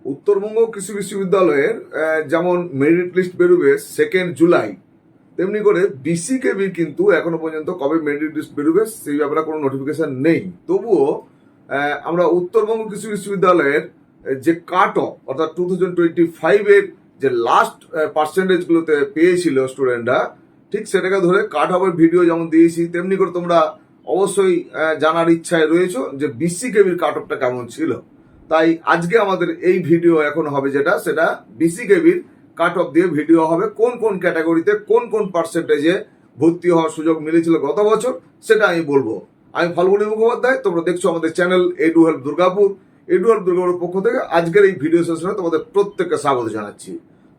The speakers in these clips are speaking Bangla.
উত্তরবঙ্গ কৃষি বিশ্ববিদ্যালয়ের যেমন মেরিট লিস্ট বেরোবে 2 জুলাই, তেমনি করে বিসিকেবির কিন্তু এখনো পর্যন্ত কবে মেরিট লিস্ট বেরোবে সেই ব্যাপারে কোনো নোটিফিকেশন নেই। তবুও আমরা উত্তরবঙ্গ কৃষি বিশ্ববিদ্যালয়ের যে কাট অফ অর্থাৎ 2025-এর যে লাস্ট পার্সেন্টেজগুলোতে পেয়েছিল স্টুডেন্টরা, ঠিক সেটাকে ধরে কাট অফের ভিডিও যেমন দিয়েছি, তেমনি করে তোমরা অবশ্যই জানার ইচ্ছায় রয়েছো যে বিসিকেবির কাট অফটা কেমন ছিল। তাই আজকে আমাদের এই ভিডিও এখন হবে সেটা বিসিকেবির কাট অফ দিয়ে ভিডিও হবে, কোন কোন ক্যাটাগরিতে কোন কোন পার্সেন্টেজে ভর্তি হওয়ার সুযোগ মিলেছিল গত বছর সেটা আমি বলবো। আমি ফাল্গুনী মুখোপাধ্যায়, তোমরা দেখছো আমাদের channel edu help Durgapur. Edu help দুর্গাপুরের পক্ষ থেকে আজকের এই ভিডিও সেশনে তোমাদের প্রত্যেককে স্বাগত জানাচ্ছি।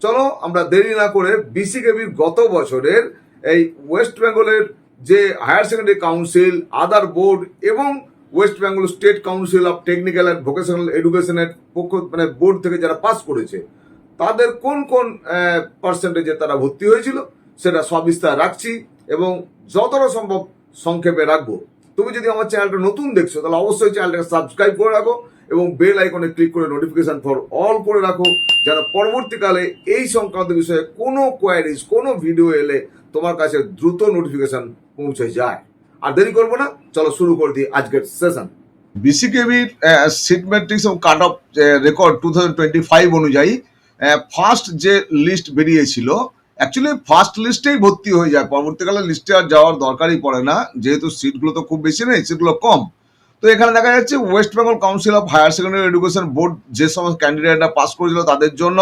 চলো আমরা দেরি না করে বিসিকেবির গত বছরের এই ওয়েস্ট বেঙ্গলের যে হায়ার সেকেন্ডারি কাউন্সিল, আদার বোর্ড এবং West Bengal state council of technical and vocational এডুকেশনের পক্ষ মানে বোর্ড থেকে যারা পাস করেছে তাদের কোন কোন পার্সেন্টেজে তারা ভর্তি হয়েছিল সেটা সবিস্তার রাখছি এবং যতটা সম্ভব সংক্ষেপে রাখবো। তুমি যদি আমার চ্যানেলটা নতুন দেখছো তাহলে অবশ্যই চ্যানেলটাকে সাবস্ক্রাইব করে রাখো এবং বেল আইকনে ক্লিক করে নোটিফিকেশন ফর অল করে রাখো, যেন পরবর্তীকালে এই সংক্রান্ত বিষয়ে কোনো কোয়ারিজ কোনো ভিডিও এলে তোমার কাছে দ্রুত নোটিফিকেশন পৌঁছে যায়। আর দেরি করবো না, চলো শুরু করে দিই আজকের সেশন। বিসিকেবির সিট ম্যাট্রিক্স এবং কাট অফ রেকর্ড 2025 অনুযায়ী ফার্স্ট যে লিস্ট বেরিয়েছিল, অ্যাকচুয়ালি ফার্স্ট লিস্টেই ভর্তি হয়ে যায়, পরবর্তীকালে লিস্টে আর যাওয়ার দরকারই পড়ে না, যেহেতু সিটগুলো তো খুব বেশি নেই, সিটগুলো কম। তো এখানে দেখা যাচ্ছে West Bengal Council of Higher Secondary Education board যে সমস্ত ক্যান্ডিডেটরা পাস করেছিল তাদের জন্য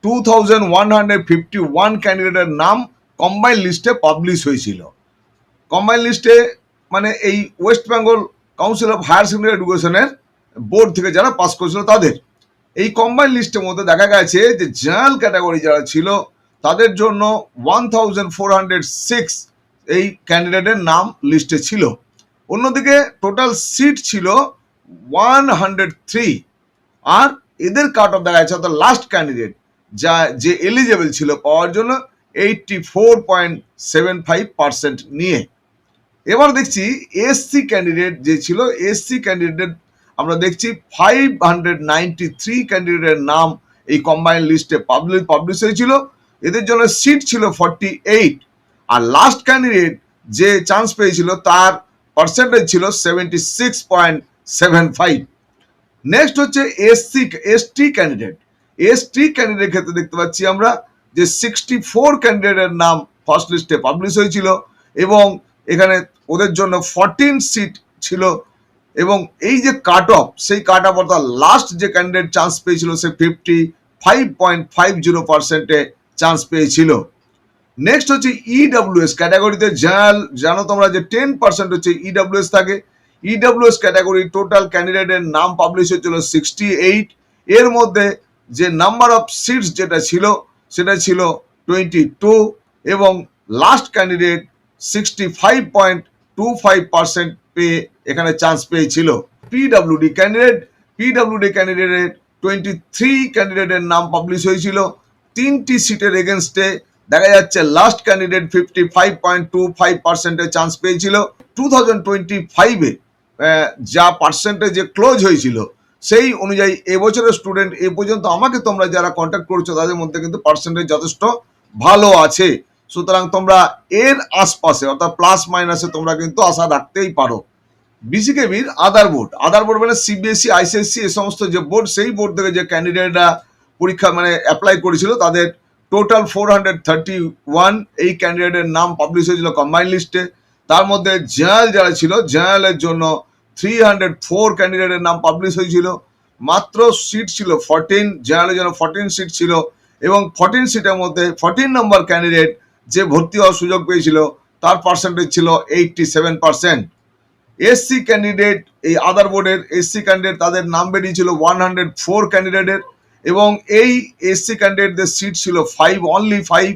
2151 ক্যান্ডিডেটের নাম কম্বাইন লিস্টে পাবলিশ হয়েছিল। কম্বাইন লিস্টে মানে এই West Bengal Council of Higher Secondary এডুকেশনের বোর্ড থেকে যারা পাস করেছিল তাদের এই কম্বাইন লিস্টের মধ্যে দেখা গেছে যে জেনারেল ক্যাটাগরি যারা ছিল তাদের জন্য 1406 এই ক্যান্ডিডেটের নাম লিস্টে ছিল। অন্যদিকে টোটাল সিট ছিল 103, আর এদের কাট অফ দেখা যাচ্ছে অর্থাৎ লাস্ট ক্যান্ডিডেট যে এলিজেবল ছিল পাওয়ার জন্য 84.75% নিয়ে। এবার দেখছি এসসি ক্যান্ডিডেট যে ছিল, এসসি ক্যান্ডিডেট আমরা দেখছি 593 ক্যান্ডিডেটের নাম এই কম্বাইন লিস্টে পাবলিশ হয়েছিল। এদের জন্য সিট ছিল 48, আর লাস্ট ক্যান্ডিডেট যে চান্স পেয়েছিল তার পার্সেন্টেজ ছিল 76.75। নেক্সট হচ্ছে এসটি ক্যান্ডিডেট। এসটি ক্যান্ডিডেট ক্ষেত্রে দেখতে পাচ্ছি আমরা যে 64 ক্যান্ডিডেটের নাম ফার্স্ট লিস্টে পাবলিশ হয়েছিল এবং এখানে ওদের জন্য 14 সিট ছিল এবং এই যে কাট অফ সেই কাট অফ অর্থাৎ লাস্ট যে ক্যান্ডিডেট চান্স পেয়েছিল সে 55.50%-এ চান্স পেয়েছিল। নেক্সট হচ্ছে ইডব্লিউএস ক্যাটাগরিতে জানো তোমরা যে 10% হচ্ছে ইডব্লিউএস থাকে। ইডব্লিউএস ক্যাটাগরি টোটাল ক্যান্ডিডেটের নাম পাবলিশ হয়েছিল 68, এর মধ্যে যে নাম্বার অফ সিটস যেটা ছিল সেটা ছিল 22 এবং লাস্ট ক্যান্ডিডেট 65.25% পেয়ে এখানে চান্স পেয়েছিল। পিডব্লিউডি ক্যান্ডিডেটের 23 ক্যান্ডিডেটের নাম পাবলিশ হয়েছিল। 3টি সিটের এগেনস্টে দেখা যাচ্ছে লাস্ট ক্যান্ডিডেট 55.25%-এ চান্স পেয়েছিল। 2025-এ যা পার্সেন্টেজে ক্লোজ হয়েছিল সেই অনুযায়ী এবছরের স্টুডেন্ট এ পর্যন্ত আমাকে তোমরা যারা কন্ট্যাক্ট করছো তাদের মধ্যে কিন্তু পার্সেন্টেজ যথেষ্ট ভালো আছে, সুতরাং তোমরা এর আশপাশে অর্থাৎ প্লাস মাইনাসে তোমরা কিন্তু আশা রাখতেই পারো। বিসিকেবির আদার বোর্ড মানে সিবিএসই, আইসিএসসি এ সমস্ত যে বোর্ড, সেই বোর্ড থেকে যে ক্যান্ডিডেটরা পরীক্ষা মানে অ্যাপ্লাই করেছিল তাদের টোটাল 431 এই ক্যান্ডিডেটের নাম পাবলিশ হয়েছিল কম্বাইন লিস্টে। তার মধ্যে জেনারেল যারা ছিল, জেনারেলের জন্য 304 ক্যান্ডিডেটের নাম পাবলিশ হয়েছিল। মাত্র সিট ছিল 14, জেনারেলের জন্য 14 সিট ছিল এবং 14 সিটের মধ্যে 14 নম্বর ক্যান্ডিডেট যে ভর্তি হওয়ার সুযোগ পেয়েছিল তার পার্সেন্টেজ ছিল 87%। এসসি ক্যান্ডিডেট এই আদার বোর্ডের এসসি ক্যান্ডিডেট তাদের নাম বেরিয়েছিল 104 ক্যান্ডিডেটের এবং এই এসসি ক্যান্ডিডেটদের সিট ছিল 5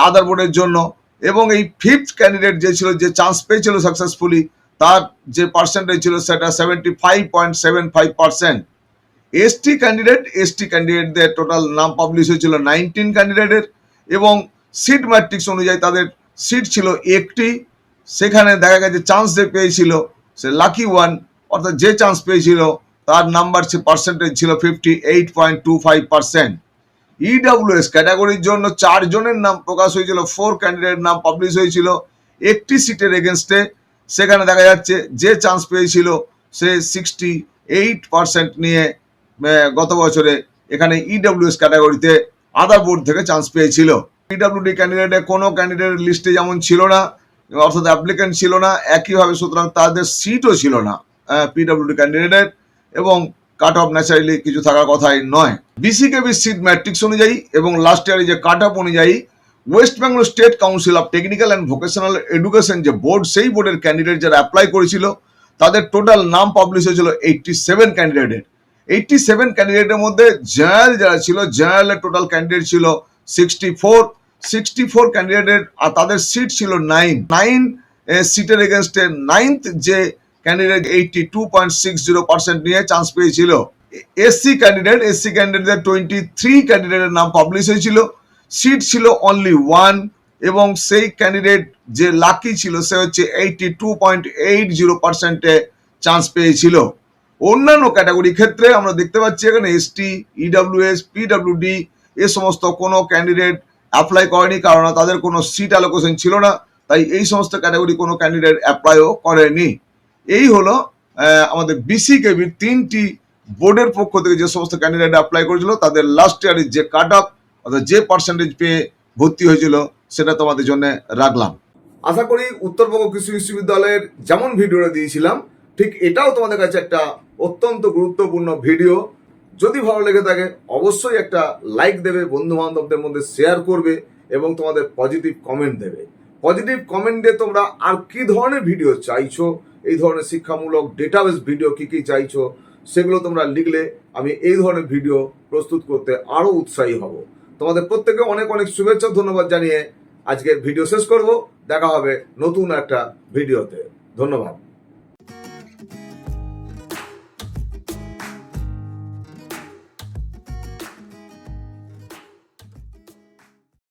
আদার বোর্ডের জন্য এবং এই ফিফথ ক্যান্ডিডেট যে ছিল যে চান্স পেয়েছিল সাকসেসফুলি তার যে পার্সেন্টেজ ছিল সেটা 75.75%। এসটি ক্যান্ডিডেটদের টোটাল নাম পাবলিশ হয়েছিল 19 ক্যান্ডিডেটের এবং সিট ম্যাট্রিক্স অনুযায়ী তাদের সিট ছিল 1টি। সেখানে দেখা গেছে চান্স যে পেয়েছিল সে লাকি ওয়ান অর্থাৎ যে চান্স পেয়েছিল তার নাম্বার পার্সেন্টেজ ছিল 58.25%। ইডব্লিউএস ক্যাটাগরির জন্য 4 জনের নাম প্রকাশ হয়েছিল, 4 ক্যান্ডিডেট নাম পাবলিশ হয়েছিল একটি সিটের এগেনস্টে। সেখানে দেখা যাচ্ছে যে চান্স পেয়েছিল সে 68% নিয়ে গত বছরে এখানে ইডব্লিউএস ক্যাটাগরিতে আদার বোর্ড থেকে চান্স পেয়েছিল। পিডব্লিউডি ক্যান্ডিডেটে কোনো ক্যান্ডিডেট লিস্টে যেমন ছিল না, অর্থাৎ অ্যাপ্লিকেন্ট ছিল না, একইভাবে সুতরাং তাদের সিটও ছিল না পিডব্লিউডি ক্যান্ডিডেটের, এবং কাট অফ ন্যাচারালি কিছু থাকার কথাই নয়। বিসিকেবি সিট ম্যাট্রিক্স অনুযায়ী এবং লাস্ট ইয়ারে যে কাট অফ অনুযায়ী West Bengal state council of technical and vocational education যে বোর্ড, সেই বোর্ডের ক্যান্ডিডেট যারা অ্যাপ্লাই করেছিল তাদের টোটাল নাম পাবলিশ হয়েছিল 87 ক্যান্ডিডেটের। 87 ক্যান্ডিডেটের মধ্যে জেনারেল যারা ছিল, জেনারেলের টোটাল ক্যান্ডিডেট ছিল 64 ক্যান্ডিডেটের, আর তাদের সিট ছিল 9 সিটের এগেনস্টে 9th যে ক্যান্ডিডেট 82.60% নিয়ে চান্স পেয়েছিল। এসসি ক্যান্ডিডেটদের 23 ক্যান্ডিডেটের নাম পাবলিশ হয়েছিল, সিট ছিল অনলি 1, এবং সেই ক্যান্ডিডেট যে লাকি ছিল সে হচ্ছে 82.80%-এ চান্স পেয়েছিল। অন্যান্য ক্যাটাগরি ক্ষেত্রে আমরা দেখতে পাচ্ছি এখানে এসটি, ইডব্লিউএস, পিডব্লিউডি এ সমস্ত কোনো ক্যান্ডিডেট অ্যাপ্লাই করেনি, কারণ তাদের কোনো সিট অ্যালোকেশন ছিল না, তাই এই সমস্ত ক্যাটাগরি কোনো ক্যান্ডিডেট অ্যাপ্লাইও করেনি। এই হলো আমাদের বিসিকেবির 3টি বোর্ডের পক্ষ থেকে যে সমস্ত ক্যান্ডিডেট অ্যাপ্লাই করেছিল তাদের লাস্ট ইয়ারের যে কাট অফ অর্থাৎ যে পার্সেন্টেজ পেয়ে ভর্তি হয়েছিল সেটা তোমাদের জন্য রাখলাম। আশা করি উত্তরবঙ্গ কৃষি বিশ্ববিদ্যালয়ের যেমন ভিডিওটা দিয়েছিলাম ঠিক এটাও তোমাদের কাছে একটা অত্যন্ত গুরুত্বপূর্ণ ভিডিও। যদি ভালো লেগে থাকে অবশ্যই একটা লাইক দেবে, বন্ধু বান্ধবদের মধ্যে শেয়ার করবে এবং তোমাদের পজিটিভ কমেন্ট দেবে। পজিটিভ কমেন্ট দিয়ে তোমরা আর কি ধরনের ভিডিও চাইছো, এই ধরনের শিক্ষামূলক ডেটাবেস ভিডিও কি কি চাইছো সেগুলো তোমরা লিখলে আমি এই ধরনের ভিডিও প্রস্তুত করতে আরো উৎসাহী হব। তোমাদের প্রত্যেকে অনেক অনেক শুভেচ্ছা ধন্যবাদ জানিয়ে আজকের ভিডিও শেষ করব। দেখা হবে নতুন একটা ভিডিওতে। ধন্যবাদ।